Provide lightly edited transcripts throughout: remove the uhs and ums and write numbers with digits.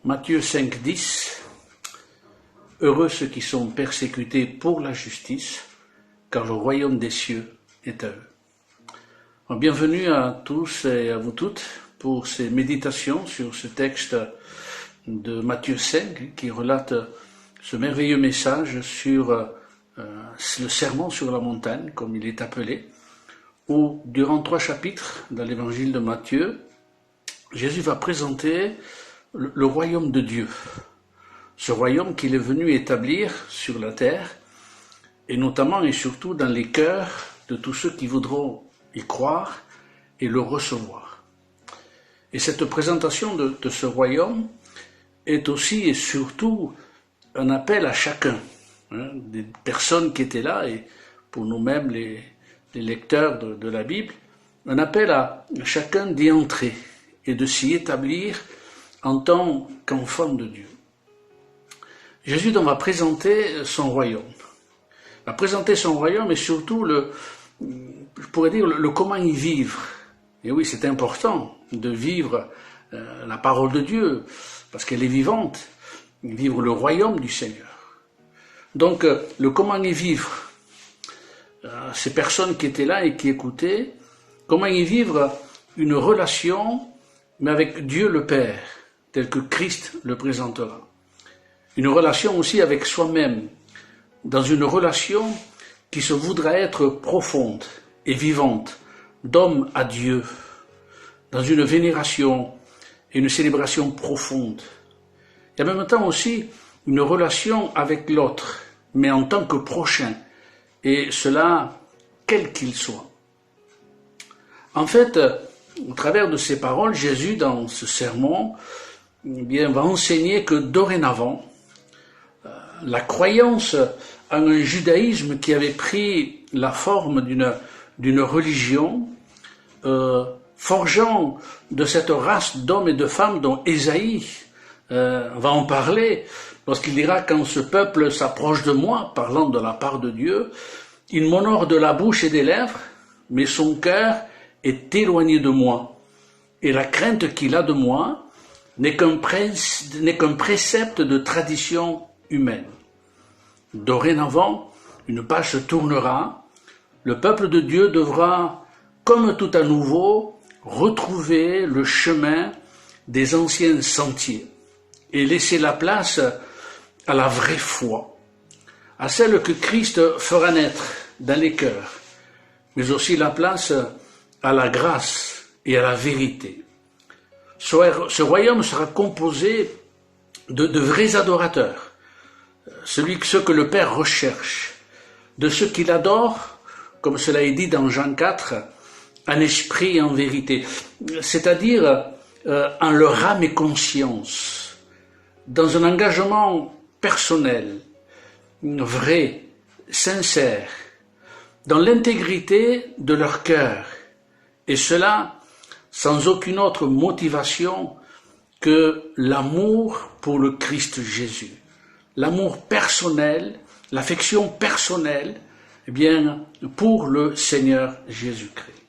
Matthieu 5, 10. Heureux ceux qui sont persécutés pour la justice, car le royaume des cieux est à eux. Bienvenue à tous et à vous toutes pour ces méditations sur ce texte de Matthieu 5 qui relate ce merveilleux message sur le sermon sur la montagne, comme il est appelé, où durant 3 chapitres dans l'évangile de Matthieu, Jésus va présenter le royaume de Dieu. Ce royaume qu'il est venu établir sur la terre, et notamment et surtout dans les cœurs de tous ceux qui voudront y croire et le recevoir. Et cette présentation de ce royaume est aussi et surtout un appel à chacun, des personnes qui étaient là, et pour nous-mêmes les lecteurs de la Bible, un appel à chacun d'y entrer et de s'y établir en tant qu'enfant de Dieu. Jésus donc va présenter son royaume. Va présenter son royaume et surtout je pourrais dire le comment y vivre. Et oui, c'est important de vivre la parole de Dieu, parce qu'elle est vivante, vivre le royaume du Seigneur. Donc, le comment y vivre, ces personnes qui étaient là et qui écoutaient, comment y vivre une relation, mais avec Dieu le Père, tel que Christ le présentera. Une relation aussi avec soi-même, dans une relation qui se voudra être profonde et vivante, d'homme à Dieu, dans une vénération et une célébration profonde. Et en même temps aussi une relation avec l'autre, mais en tant que prochain, et cela quel qu'il soit. En fait, au travers de ces paroles, Jésus, dans ce sermon, va enseigner que dorénavant, la croyance à un judaïsme qui avait pris la forme d'une religion, forgeant de cette race d'hommes et de femmes dont Ésaïe va en parler, lorsqu'il dira « Quand ce peuple s'approche de moi, parlant de la part de Dieu, il m'honore de la bouche et des lèvres, mais son cœur est éloigné de moi, et la crainte qu'il a de moi n'est qu'un précepte de tradition humaine. Dorénavant, une page se tournera, le peuple de Dieu devra, comme tout à nouveau, retrouver le chemin des anciens sentiers et laisser la place à la vraie foi, à celle que Christ fera naître dans les cœurs, mais aussi la place à la grâce et à la vérité. Ce royaume sera composé de vrais adorateurs, ceux que le Père recherche, de ceux qu'il adore, comme cela est dit dans Jean 4, en esprit et en vérité, c'est-à-dire en leur âme et conscience, dans un engagement personnel, vrai, sincère, dans l'intégrité de leur cœur, et cela sans aucune autre motivation que l'amour pour le Christ Jésus. L'amour personnel, l'affection personnelle, pour le Seigneur Jésus-Christ.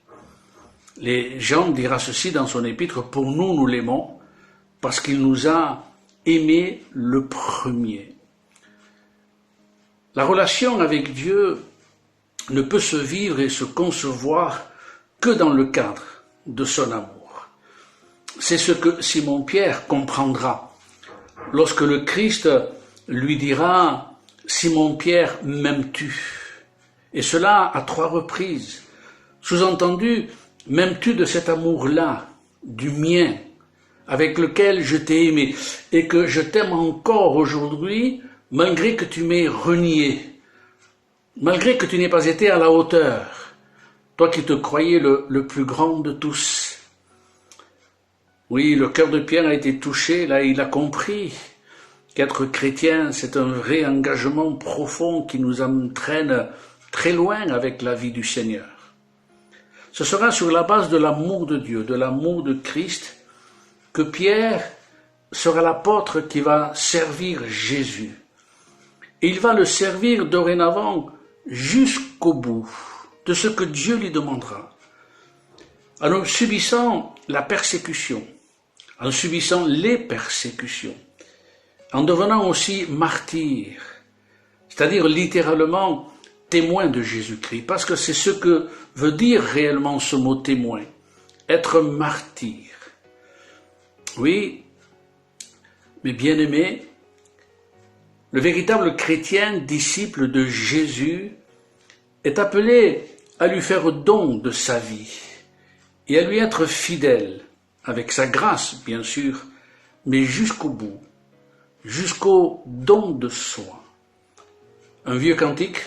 Jean dira ceci dans son épître, « Pour nous, nous l'aimons, parce qu'il nous a aimés le premier. » La relation avec Dieu ne peut se vivre et se concevoir que dans le cadre de son amour. C'est ce que Simon-Pierre comprendra lorsque le Christ lui dira « Simon-Pierre, m'aimes-tu » Et cela à 3 reprises. Sous-entendu, m'aimes-tu de cet amour-là, du mien, avec lequel je t'ai aimé, et que je t'aime encore aujourd'hui, malgré que tu m'aies renié, malgré que tu n'aies pas été à la hauteur, toi qui te croyais le plus grand de tous. Oui, le cœur de Pierre a été touché, là il a compris qu'être chrétien, c'est un vrai engagement profond qui nous entraîne très loin avec la vie du Seigneur. Ce sera sur la base de l'amour de Dieu, de l'amour de Christ, que Pierre sera l'apôtre qui va servir Jésus. Et il va le servir dorénavant jusqu'au bout de ce que Dieu lui demandera. En subissant la persécution, en subissant les persécutions, en devenant aussi martyr, c'est-à-dire littéralement témoin de Jésus-Christ, parce que c'est ce que veut dire réellement ce mot témoin, être martyr. Oui, mes bien-aimés, le véritable chrétien, disciple de Jésus, est appelé à lui faire don de sa vie et à lui être fidèle, avec sa grâce bien sûr, mais jusqu'au bout, jusqu'au don de soi. Un vieux cantique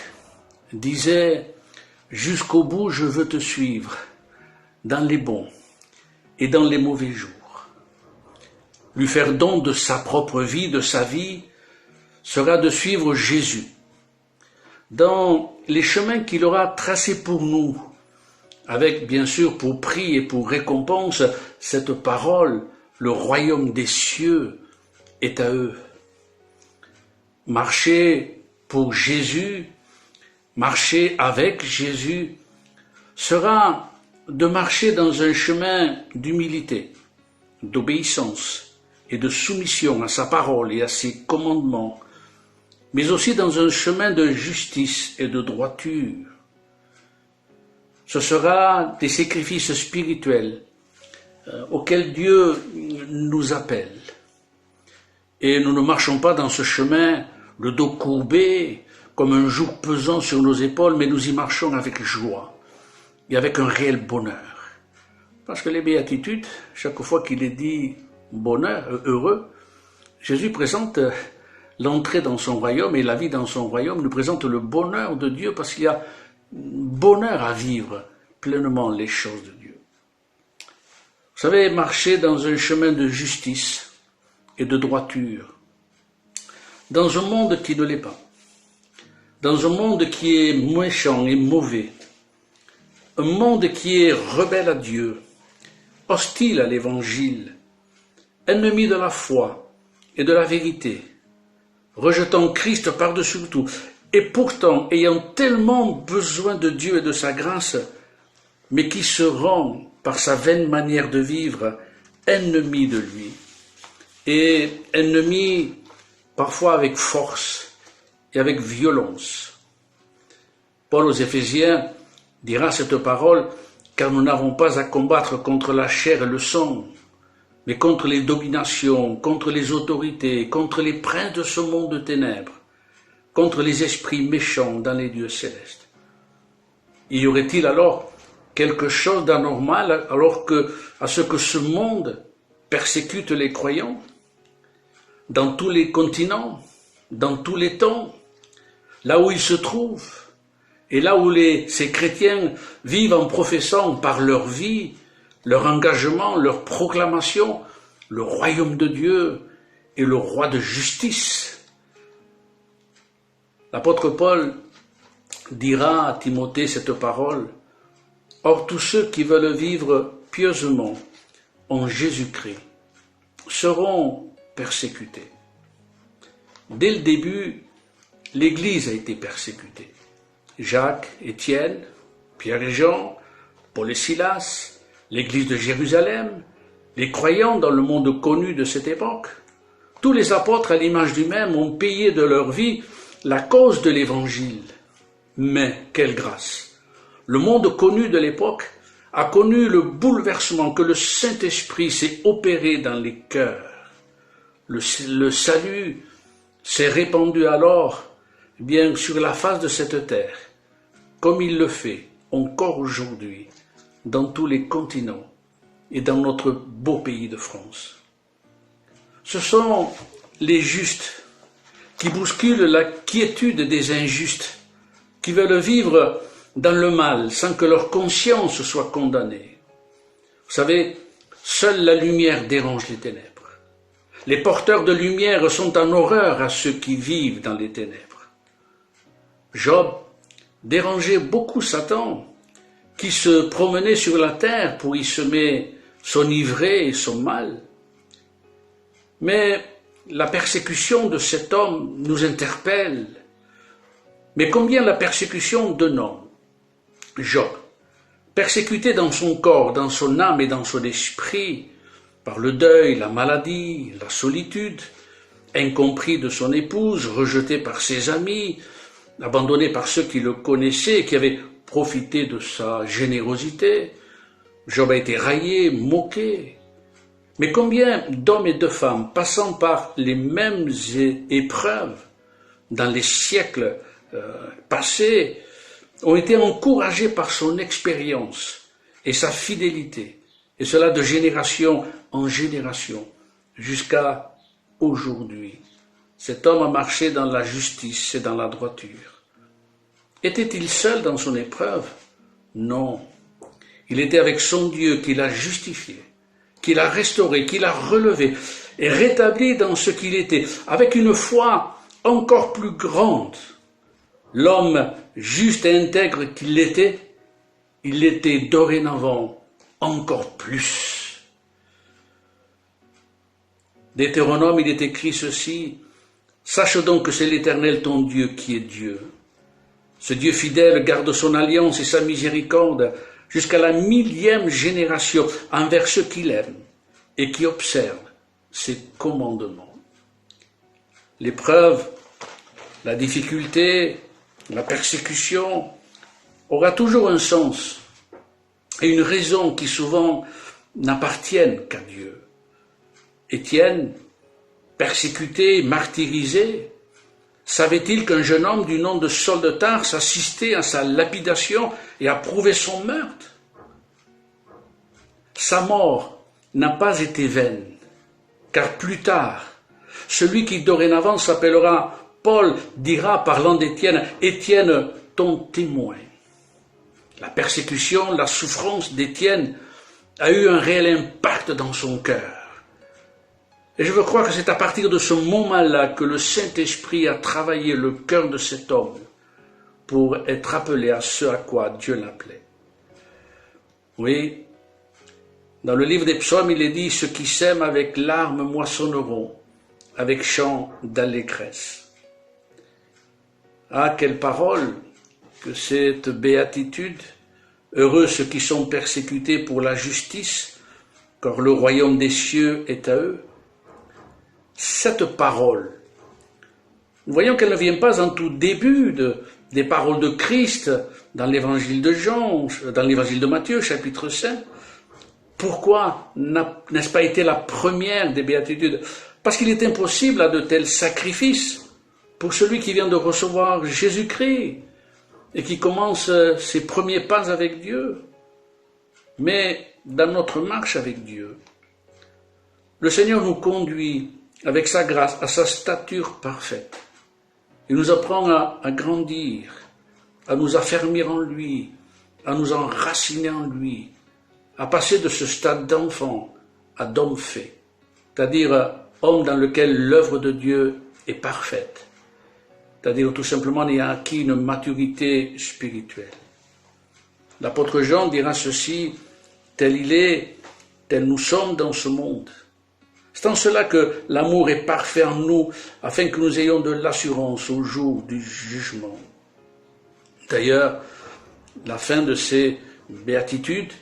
disait « Jusqu'au bout je veux te suivre, dans les bons et dans les mauvais jours ». Lui faire don de sa propre vie, de sa vie, sera de suivre Jésus dans les chemins qu'il aura tracés pour nous, avec bien sûr pour prix et pour récompense cette parole, le royaume des cieux est à eux. Marcher pour Jésus, marcher avec Jésus, sera de marcher dans un chemin d'humilité, d'obéissance et de soumission à sa parole et à ses commandements, mais aussi dans un chemin de justice et de droiture. Ce sera des sacrifices spirituels auxquels Dieu nous appelle. Et nous ne marchons pas dans ce chemin le dos courbé, comme un joug pesant sur nos épaules, mais nous y marchons avec joie et avec un réel bonheur. Parce que les béatitudes, chaque fois qu'il est dit bonheur, heureux, Jésus présente l'entrée dans son royaume et la vie dans son royaume nous présente le bonheur de Dieu parce qu'il y a bonheur à vivre pleinement les choses de Dieu. Vous savez, marcher dans un chemin de justice et de droiture, dans un monde qui ne l'est pas, dans un monde qui est méchant et mauvais, un monde qui est rebelle à Dieu, hostile à l'Évangile, ennemi de la foi et de la vérité, rejetant Christ par-dessus tout, et pourtant ayant tellement besoin de Dieu et de sa grâce, mais qui se rend par sa vaine manière de vivre ennemi de lui, et ennemi parfois avec force et avec violence. Paul aux Éphésiens dira cette parole, car nous n'avons pas à combattre contre la chair et le sang, mais contre les dominations, contre les autorités, contre les princes de ce monde de ténèbres, contre les esprits méchants dans les lieux célestes. Y aurait-il alors quelque chose d'anormal alors que, à ce que ce monde persécute les croyants dans tous les continents, dans tous les temps, là où ils se trouvent, et là où ces chrétiens vivent en professant par leur vie, leur engagement, leur proclamation, le royaume de Dieu et le roi de justice. L'apôtre Paul dira à Timothée cette parole, « Or tous ceux qui veulent vivre pieusement en Jésus-Christ seront persécutés. » Dès le début, l'Église a été persécutée. Jacques, Étienne, Pierre et Jean, Paul et Silas, l'Église de Jérusalem, les croyants dans le monde connu de cette époque, tous les apôtres à l'image du même ont payé de leur vie la cause de l'Évangile. Mais quelle grâce! Le monde connu de l'époque a connu le bouleversement que le Saint-Esprit s'est opéré dans les cœurs. Le salut s'est répandu alors bien sur la face de cette terre, comme il le fait encore aujourd'hui dans tous les continents et dans notre beau pays de France. Ce sont les justes qui bousculent la quiétude des injustes, qui veulent vivre dans le mal sans que leur conscience soit condamnée. Vous savez, seule la lumière dérange les ténèbres. Les porteurs de lumière sont en horreur à ceux qui vivent dans les ténèbres. Job dérangeait beaucoup Satan, qui se promenait sur la terre pour y semer son ivraie et son mal. Mais la persécution de cet homme nous interpelle. Mais combien la persécution d'un homme, Job, persécuté dans son corps, dans son âme et dans son esprit, par le deuil, la maladie, la solitude, incompris de son épouse, rejeté par ses amis, abandonné par ceux qui le connaissaient et qui avaient profité de sa générosité. Job a été raillé, moqué. Mais combien d'hommes et de femmes passant par les mêmes épreuves dans les siècles passés ont été encouragés par son expérience et sa fidélité, et cela de génération en génération, jusqu'à aujourd'hui. Cet homme a marché dans la justice et dans la droiture. Était-il seul dans son épreuve? Non. Il était avec son Dieu qui l'a justifié, qui l'a restauré, qui l'a relevé et rétabli dans ce qu'il était, avec une foi encore plus grande. L'homme juste et intègre qu'il était, il l'était dorénavant encore plus. Deutéronome, il est écrit ceci: sache donc que c'est l'Éternel ton Dieu qui est Dieu. Ce Dieu fidèle garde son alliance et sa miséricorde jusqu'à la 1000e génération envers ceux qu'il aime et qui observent ses commandements. L'épreuve, la difficulté, la persécution aura toujours un sens et une raison qui souvent n'appartiennent qu'à Dieu. Étienne, persécuté, martyrisé, savait-il qu'un jeune homme du nom de Saul de Tarse assistait à sa lapidation et approuvait son meurtre? Sa mort n'a pas été vaine, car plus tard, celui qui dorénavant s'appellera Paul dira, parlant d'Étienne, « Étienne, ton témoin ». La persécution, la souffrance d'Étienne a eu un réel impact dans son cœur. Et je veux croire que c'est à partir de ce moment-là que le Saint-Esprit a travaillé le cœur de cet homme pour être appelé à ce à quoi Dieu l'appelait. Oui, dans le livre des psaumes, il est dit « Ceux qui sèment avec larmes moissonneront, avec chant d'allégresse ». Ah, quelle parole que cette béatitude! Heureux ceux qui sont persécutés pour la justice, car le royaume des cieux est à eux. Cette parole, nous voyons qu'elle ne vient pas en tout début des paroles de Christ dans l'évangile de Jean, dans l'évangile de Matthieu, chapitre 5. Pourquoi n'est-ce pas été la première des béatitudes? Parce qu'il est impossible à de tels sacrifices pour celui qui vient de recevoir Jésus-Christ et qui commence ses premiers pas avec Dieu. Mais dans notre marche avec Dieu, le Seigneur nous conduit avec sa grâce à sa stature parfaite. Il nous apprend à grandir, à nous affermir en lui, à nous enraciner en lui, à passer de ce stade d'enfant à d'homme fait, c'est-à-dire homme dans lequel l'œuvre de Dieu est parfaite, c'est-à-dire tout simplement ayant acquis une maturité spirituelle. L'apôtre Jean dira ceci: tel il est, tel nous sommes dans ce monde. C'est en cela que l'amour est parfait en nous, afin que nous ayons de l'assurance au jour du jugement. D'ailleurs, la fin de ces béatitudes,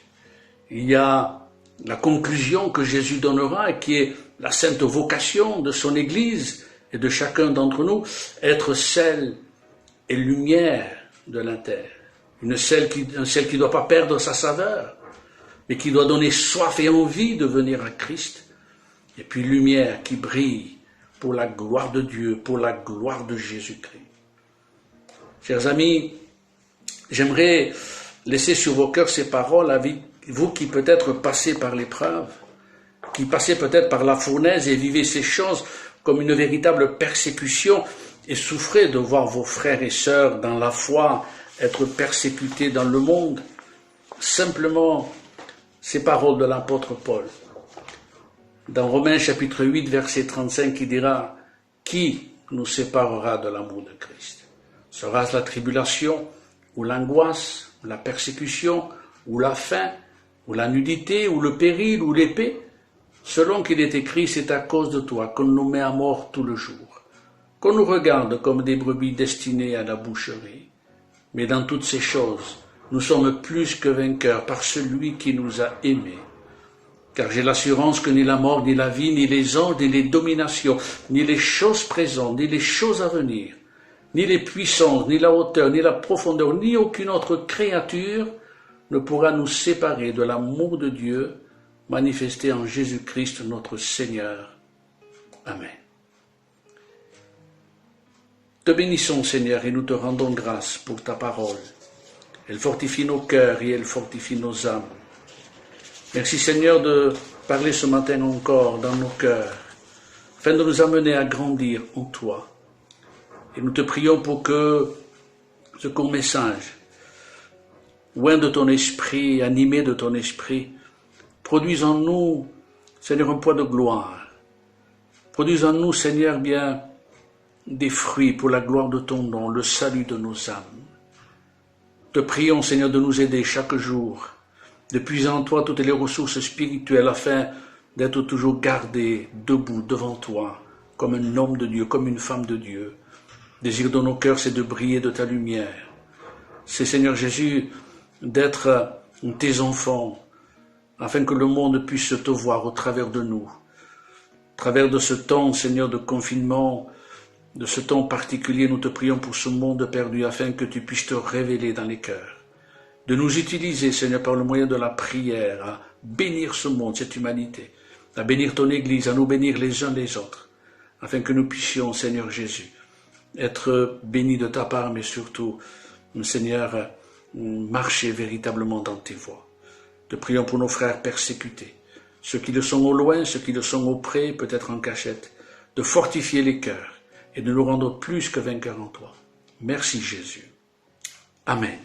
il y a la conclusion que Jésus donnera, et qui est la sainte vocation de son Église et de chacun d'entre nous, être sel et lumière de la terre. Un sel qui ne doit pas perdre sa saveur, mais qui doit donner soif et envie de venir à Christ. Et puis lumière qui brille pour la gloire de Dieu, pour la gloire de Jésus-Christ. Chers amis, j'aimerais laisser sur vos cœurs ces paroles à vous qui peut-être passez par l'épreuve, qui passez peut-être par la fournaise et vivez ces choses comme une véritable persécution et souffrez de voir vos frères et sœurs dans la foi être persécutés dans le monde. Simplement, ces paroles de l'apôtre Paul. Dans Romains chapitre 8, verset 35, qui dira « Qui nous séparera de l'amour de Christ? Sera-ce la tribulation, ou l'angoisse, ou la persécution, ou la faim, ou la nudité, ou le péril, ou l'épée? Selon qu'il est écrit, c'est à cause de toi qu'on nous met à mort tout le jour, qu'on nous regarde comme des brebis destinées à la boucherie. Mais dans toutes ces choses, nous sommes plus que vainqueurs par celui qui nous a aimés. Car j'ai l'assurance que ni la mort, ni la vie, ni les anges, ni les dominations, ni les choses présentes, ni les choses à venir, ni les puissances, ni la hauteur, ni la profondeur, ni aucune autre créature ne pourra nous séparer de l'amour de Dieu manifesté en Jésus-Christ notre Seigneur. Amen. Te bénissons, Seigneur, et nous te rendons grâce pour ta parole. Elle fortifie nos cœurs et elle fortifie nos âmes. Merci, Seigneur, de parler ce matin encore dans nos cœurs, afin de nous amener à grandir en toi. Et nous te prions pour que ce court message, loin de ton esprit, animé de ton esprit, produise en nous, Seigneur, un poids de gloire. Produise en nous, Seigneur, bien des fruits pour la gloire de ton nom, le salut de nos âmes. Te prions, Seigneur, de nous aider chaque jour, de puiser en toi toutes les ressources spirituelles afin d'être toujours gardés, debout devant toi, comme un homme de Dieu, comme une femme de Dieu. Désir de nos cœurs, c'est de briller de ta lumière. C'est, Seigneur Jésus, d'être tes enfants, afin que le monde puisse te voir au travers de nous. Au travers de ce temps, Seigneur, de confinement, de ce temps particulier, nous te prions pour ce monde perdu, afin que tu puisses te révéler dans les cœurs. De nous utiliser, Seigneur, par le moyen de la prière, à bénir ce monde, cette humanité, à bénir ton Église, à nous bénir les uns les autres, afin que nous puissions, Seigneur Jésus, être bénis de ta part, mais surtout, Seigneur, marcher véritablement dans tes voies. Te prions pour nos frères persécutés, ceux qui le sont au loin, ceux qui le sont auprès, peut-être en cachette, de fortifier les cœurs et de nous rendre plus que vainqueurs en toi. Merci Jésus. Amen.